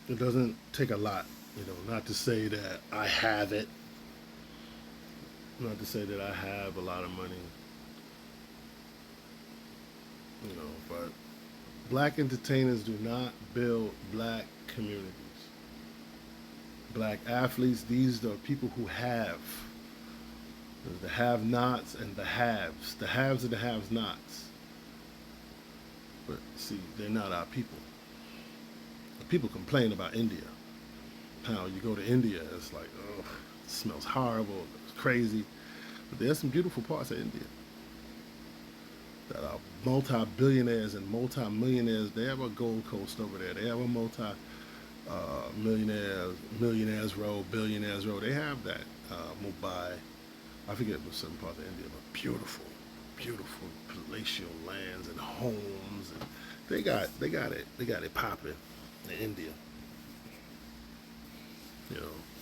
It doesn't take a lot, not to say that I have it, not to say that I have a lot of money, but black entertainers do not build black communities. Black athletes, these are people who have. There's the have nots and the haves. The haves and the have nots. But see, they're not our people. People complain about India. How you go to India, it's like, oh, it smells horrible, it's crazy. But there's some beautiful parts of India that are multi-billionaires and multi-millionaires. They have a Gold Coast over there. They have a millionaires row, billionaires row. They have that. Mumbai, I forget what certain parts of India, but beautiful, beautiful palatial lands and homes. And they got it popping in India.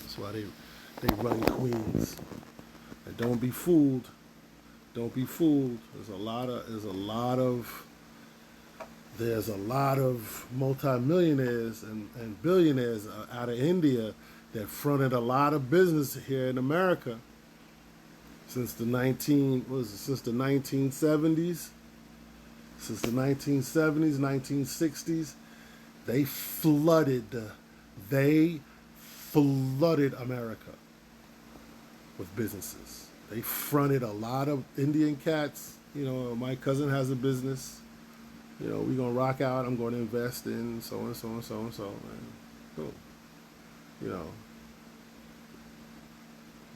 That's why they run Queens. And don't be fooled. Don't be fooled. There's a lot of multimillionaires and billionaires out of India that fronted a lot of business here in America since the 1970s, since the 1970s, 1960s. They flooded they flooded America with businesses. They fronted a lot of Indian cats. My cousin has a business. We're gonna rock out. I'm going to invest in so and so and so and so. And boom. You know,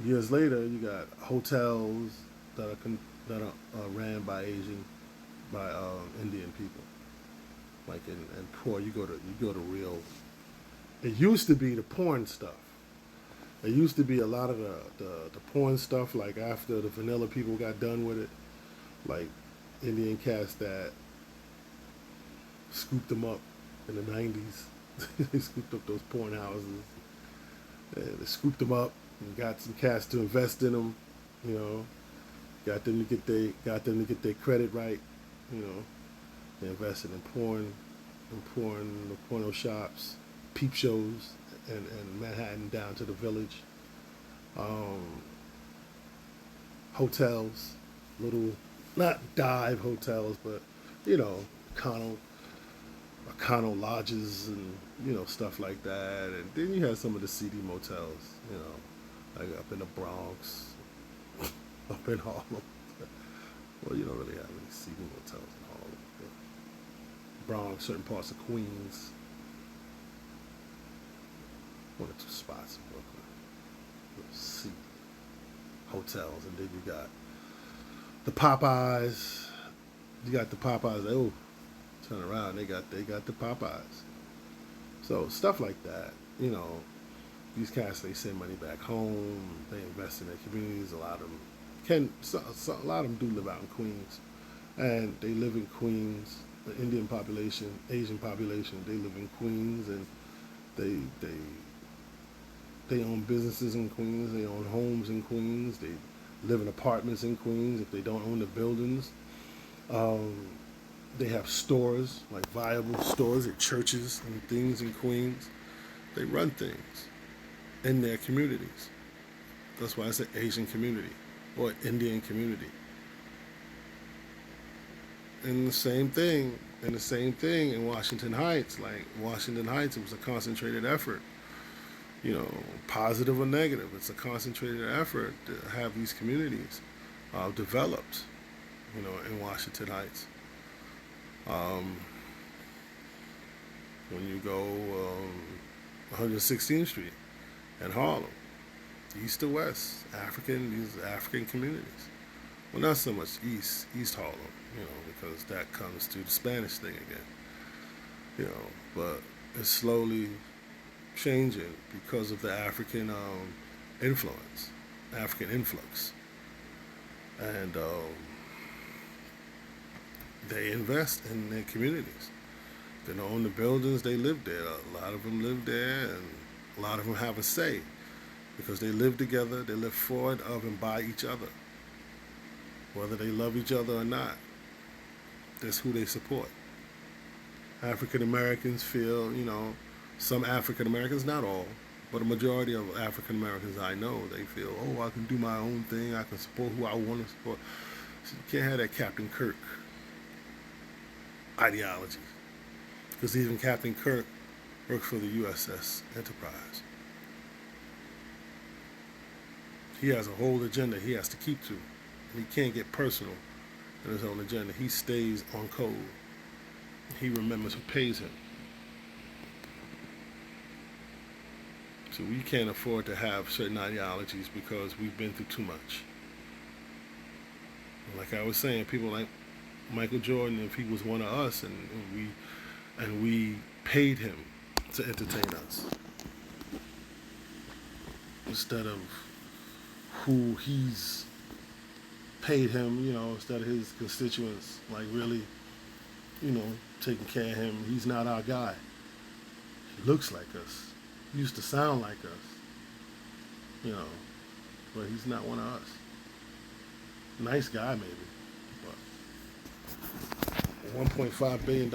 Years later, you got hotels that are ran by Indian people. Like in poor, you go to real. It used to be the porn stuff. It used to be a lot of the porn stuff. Like after the vanilla people got done with it, like Indian cats that scooped them up in the '90s. They scooped up those porn houses. And they scooped them up and got some cats to invest in them. You know, got them to get their credit right. You know, they invested in the porno shops, peep shows, and Manhattan down to the village. Um, Hotels, little not dive hotels, but you know, Econo Econo lodges and stuff like that. And then you had some of the seedy motels, like up in the Bronx, up in Harlem. Well, you don't really have any seedy motels in Harlem. But Bronx, certain parts of Queens, one or two spots in Brooklyn, seedy hotels, and then you got the Popeyes. You got the Popeyes. Oh, turn around, they got the Popeyes. So stuff like that. You know, these cats they send money back home. They invest in their communities. A lot of them a lot of them do live out in Queens, and they live in Queens. The Indian population, Asian population, they live in Queens, and they they they own businesses in Queens. They own homes in Queens. They live in apartments in Queens. If they don't own the buildings, um, they have stores like viable stores at churches and things in Queens. They run things in their communities. That's why I say Asian community or Indian community. And the same thing in Washington Heights. Like Washington Heights, it was a concentrated effort. Positive or negative, it's a concentrated effort to have these communities developed. In Washington Heights. Um, when you go 116th Street in Harlem, east to west, these African communities. Well, not so much East Harlem, because that comes to the Spanish thing again, but it's slowly changing because of the African influence, African influx, and they invest in their communities. They don't own the buildings, they live there. A lot of them live there, and a lot of them have a say because they live together, they live for and of and by each other. Whether they love each other or not, that's who they support. African Americans feel, Some African Americans, not all, but a majority of African Americans I know, they feel, oh, I can do my own thing. I can support who I want to support. So you can't have that Captain Kirk ideology, because even Captain Kirk works for the USS Enterprise. He has a whole agenda he has to keep to, and he can't get personal in his own agenda. He stays on code. He remembers who pays him. So we can't afford to have certain ideologies because we've been through too much. Like I was saying, people like Michael Jordan, if he was one of us, and we paid him to entertain us instead of who he's paid him, instead of his constituents, like really, taking care of him. He's not our guy. He looks like us. He used to sound like us, but he's not one of us. Nice guy, maybe, but $1.5 billion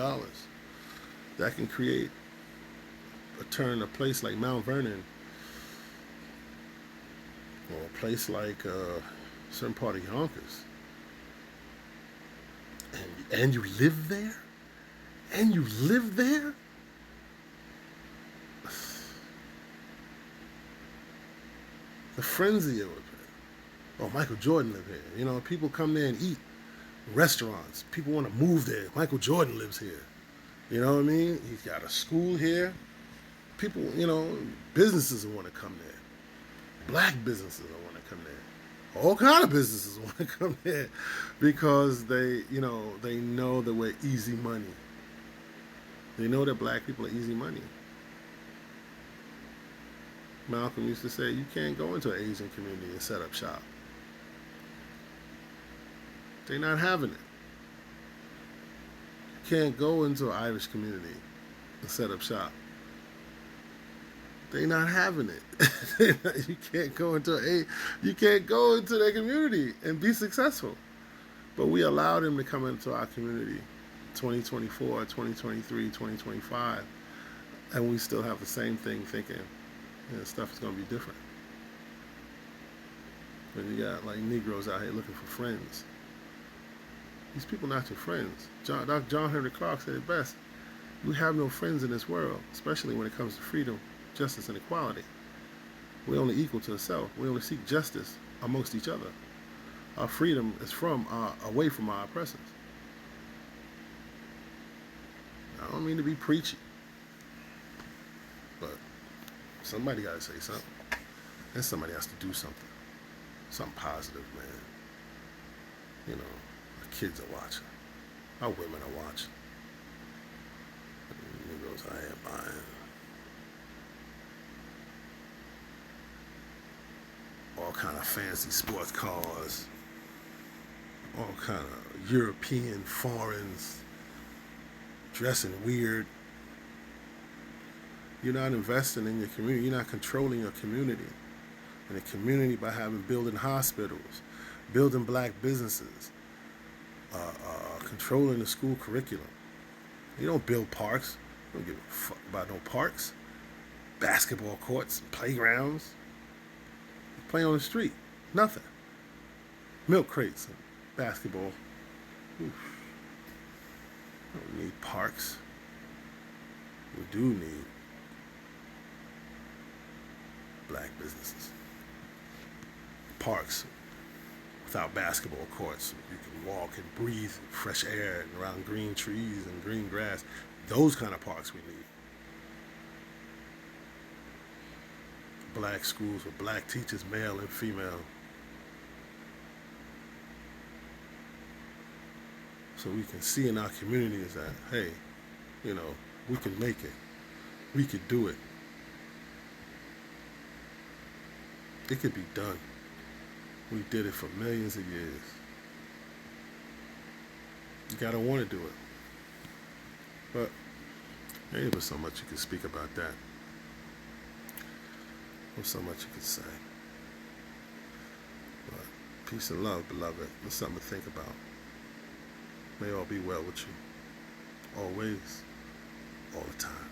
that can create turn a place like Mount Vernon or a place like a certain part of Yonkers, and you live there, the frenzy of it. Oh, Michael Jordan lives here. People come there and eat. Restaurants. People want to move there. Michael Jordan lives here. You know what I mean? He's got a school here. People, businesses want to come there. Black businesses want to come there. All kind of businesses want to come there because they know that we're easy money. They know that black people are easy money. Malcolm used to say, you can't go into an Asian community and set up shop. They're not having it. You can't go into an Irish community and set up shop. They're not having it. You can't go into their community and be successful. But we allow them to come into our community 2024, 2023, 2025, and we still have the same thing thinking stuff is going to be different. But you got like Negroes out here looking for friends. These people not your friends. Dr. John Henry Clark said it best. We have no friends in this world, especially when it comes to freedom, justice, and equality. We're only equal to ourselves. We only seek justice amongst each other. Our freedom is away from our oppressors. I don't mean to be preachy, but somebody got to say something. And somebody has to do something. Something positive, man. Our kids are watching. Our women are watching. Negroes out here buying all kind of fancy sports cars, all kind of European foreigns, dressing weird. You're not investing in your community. You're not controlling your community. And the community by building hospitals, building black businesses, controlling the school curriculum. You don't build parks. You don't give a fuck about no parks, basketball courts, playgrounds. You play on the street. Nothing. Milk crates and basketball. Oof. We don't need parks. We do need black businesses. Parks without basketball courts. You can walk and breathe fresh air and around green trees and green grass. Those kind of parks we need. Black schools with black teachers, male and female. So we can see in our communities that, hey, we can make it. We could do it. It could be done. We did it for millions of years. You gotta want to do it. But there was so much you could speak about that. There's so much you could say. But peace and love, beloved. It's something to think about. May all be well with you. Always. All the time.